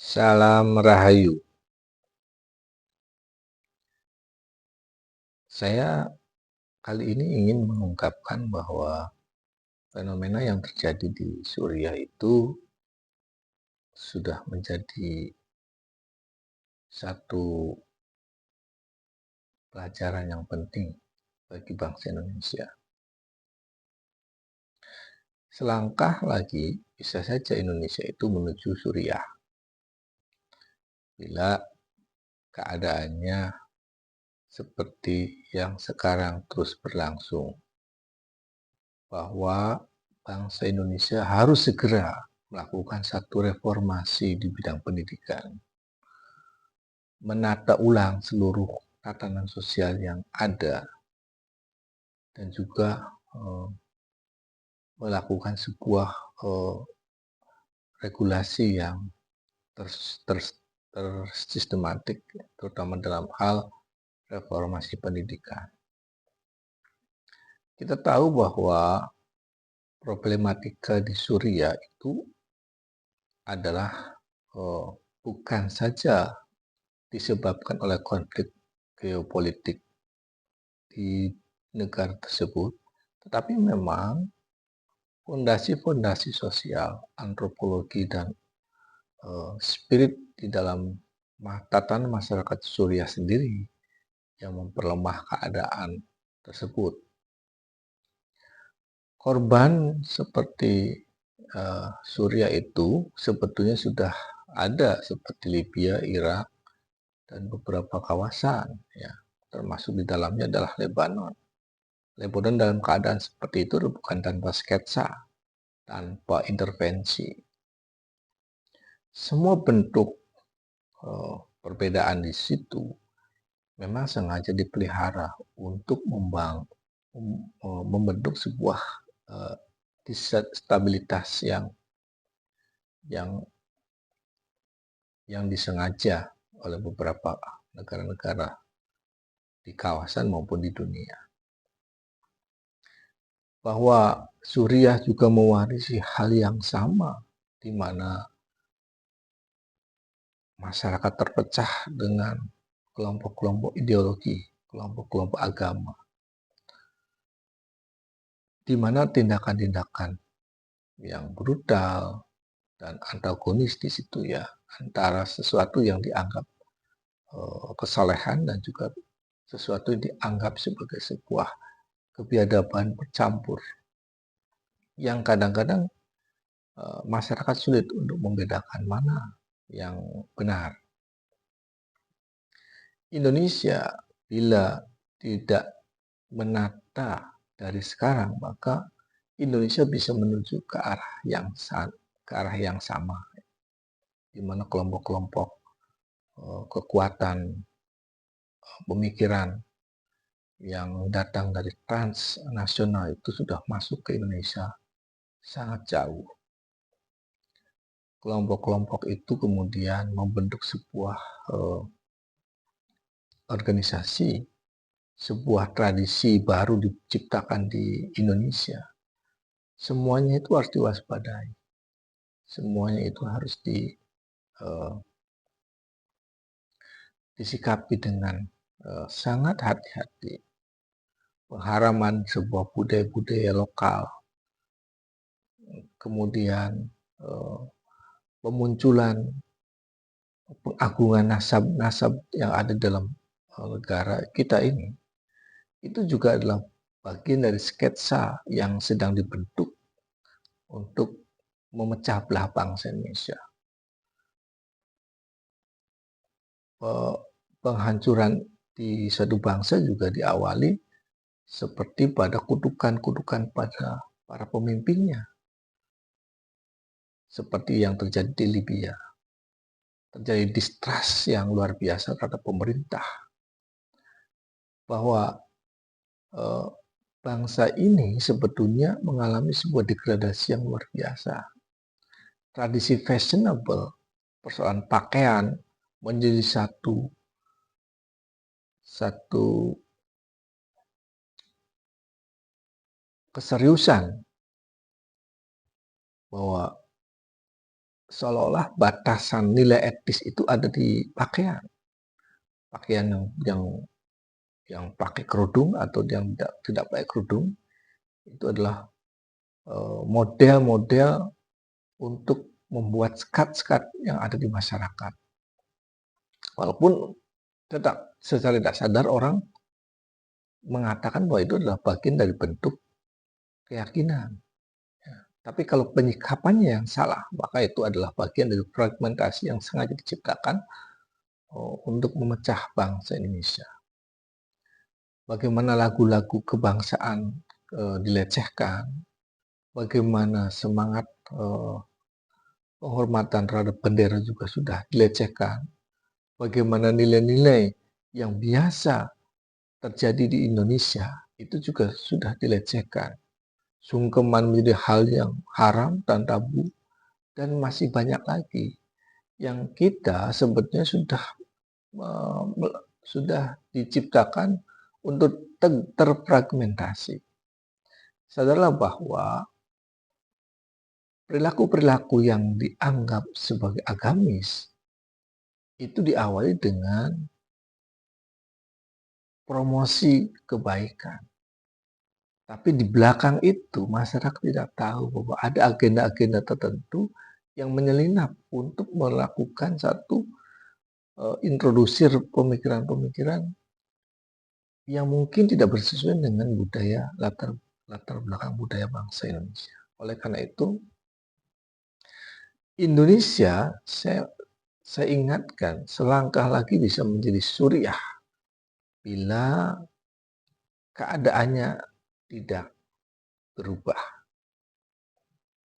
Salam Rahayu. Saya kali ini ingin mengungkapkan bahwa fenomena yang terjadi di Suriah itu sudah menjadi satu pelajaran yang penting bagi bangsa Indonesia. Selangkah lagi bisa saja Indonesia itu menuju Suriah bila keadaannya seperti yang sekarang terus berlangsung, bahwa bangsa Indonesia harus segera melakukan satu reformasi di bidang pendidikan, menata ulang seluruh tatanan sosial yang ada, dan juga melakukan sebuah regulasi yang tersistematik, terutama dalam hal reformasi pendidikan. Kita tahu bahwa problematika di Suriah itu adalah bukan saja disebabkan oleh konflik geopolitik di negara tersebut, tetapi memang fondasi-fondasi sosial, antropologi, dan spirit di dalam tatanan masyarakat Suriah sendiri yang memperlemah keadaan tersebut. Korban seperti Suriah itu sebetulnya sudah ada seperti Libya, Irak, dan beberapa kawasan, ya, termasuk di dalamnya adalah Lebanon. Lebanon dalam keadaan seperti itu bukan tanpa sketsa, tanpa intervensi. Semua bentuk perbedaan di situ memang sengaja dipelihara untuk membentuk sebuah stabilitas yang disengaja oleh beberapa negara-negara di kawasan maupun di dunia. Bahwa Suriah juga mewarisi hal yang sama, di mana masyarakat terpecah dengan kelompok-kelompok ideologi, kelompok-kelompok agama, di mana tindakan-tindakan yang brutal dan antagonis di situ, ya, antara sesuatu yang dianggap kesalehan dan juga sesuatu yang dianggap sebagai sebuah kebiadaban bercampur, yang kadang-kadang masyarakat sulit untuk membedakan mana yang benar. Indonesia bila tidak menata dari sekarang, maka Indonesia bisa menuju ke arah yang sama, di mana kelompok-kelompok kekuatan pemikiran yang datang dari transnasional itu sudah masuk ke Indonesia sangat jauh. Kelompok-kelompok itu kemudian membentuk sebuah organisasi, sebuah tradisi baru diciptakan di Indonesia. Semuanya itu harus diwaspadai. Semuanya itu harus disikapi dengan sangat hati-hati. Pengharaman sebuah budaya-budaya lokal, kemudian pemunculan pengagungan nasab-nasab yang ada dalam negara kita ini, itu juga adalah bagian dari sketsa yang sedang dibentuk untuk memecah belah bangsa Indonesia. Penghancuran di suatu bangsa juga diawali seperti pada kutukan-kutukan pada para pemimpinnya, seperti yang terjadi di Libya. Terjadi distrust yang luar biasa terhadap pemerintah, bahwa bangsa ini sebetulnya mengalami sebuah degradasi yang luar biasa. Tradisi fashionable, persoalan pakaian, menjadi satu keseriusan, bahwa seolah-olah batasan nilai etis itu ada di pakaian. Pakaian yang pakai kerudung atau yang tidak pakai kerudung itu adalah model-model untuk membuat sekat-sekat yang ada di masyarakat. Walaupun tetap secara tidak sadar orang mengatakan bahwa itu adalah bagian dari bentuk keyakinan. Ya. Tapi kalau penyikapannya yang salah, maka itu adalah bagian dari fragmentasi yang sengaja diciptakan untuk memecah bangsa Indonesia. Bagaimana lagu-lagu kebangsaan dilecehkan, bagaimana semangat penghormatan terhadap bendera juga sudah dilecehkan, bagaimana nilai-nilai yang biasa terjadi di Indonesia itu juga sudah dilecehkan. Sungkeman menjadi hal yang haram dan tabu, dan masih banyak lagi yang kita sebetulnya sudah diciptakan untuk terfragmentasi. Sadarlah bahwa perilaku-perilaku yang dianggap sebagai agamis itu diawali dengan promosi kebaikan. Tapi di belakang itu masyarakat tidak tahu bahwa ada agenda-agenda tertentu yang menyelinap untuk melakukan satu introdusir pemikiran-pemikiran yang mungkin tidak bersesuaian dengan budaya latar belakang budaya bangsa Indonesia. Oleh karena itu, Indonesia saya ingatkan selangkah lagi bisa menjadi suriah bila keadaannya tidak berubah.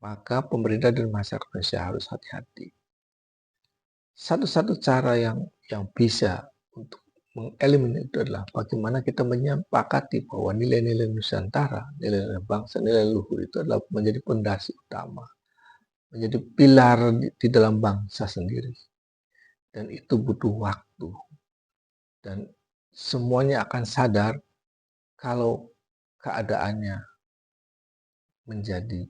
Maka pemerintah dan masyarakat Indonesia harus hati-hati. Satu-satu cara yang bisa untuk mengeliminasi itu adalah bagaimana kita menyepakati bahwa nilai-nilai Nusantara, nilai-nilai bangsa, nilai luhur itu adalah menjadi pondasi utama, menjadi pilar di dalam bangsa sendiri. Dan itu butuh waktu. Dan semuanya akan sadar kalau keadaannya menjadi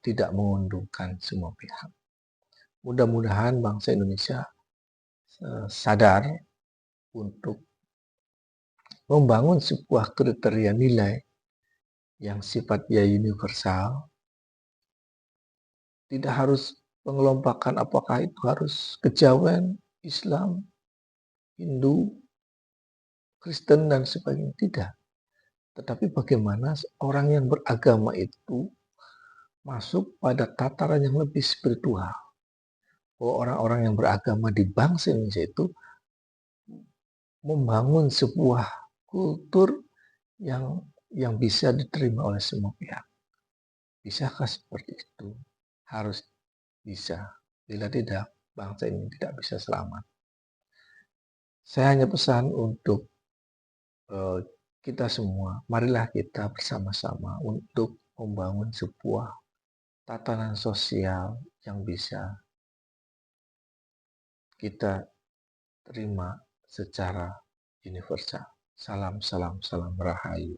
tidak menguntungkan semua pihak. Mudah-mudahan bangsa Indonesia sadar untuk membangun sebuah kriteria nilai yang sifatnya universal, tidak harus pengelompokan apakah itu harus kejawen, Islam, Hindu, Kristen, dan sebagainya. Tidak. Tetapi bagaimana orang yang beragama itu masuk pada tataran yang lebih spiritual. Bahwa orang-orang yang beragama di bangsa Indonesia itu membangun sebuah kultur yang bisa diterima oleh semua pihak. Bisakah seperti itu? Harus bisa. Bila tidak, bangsa ini tidak bisa selamat. Saya hanya pesan untuk kita semua, marilah kita bersama-sama untuk membangun sebuah tatanan sosial yang bisa kita terima secara universal. Salam, salam, salam rahayu.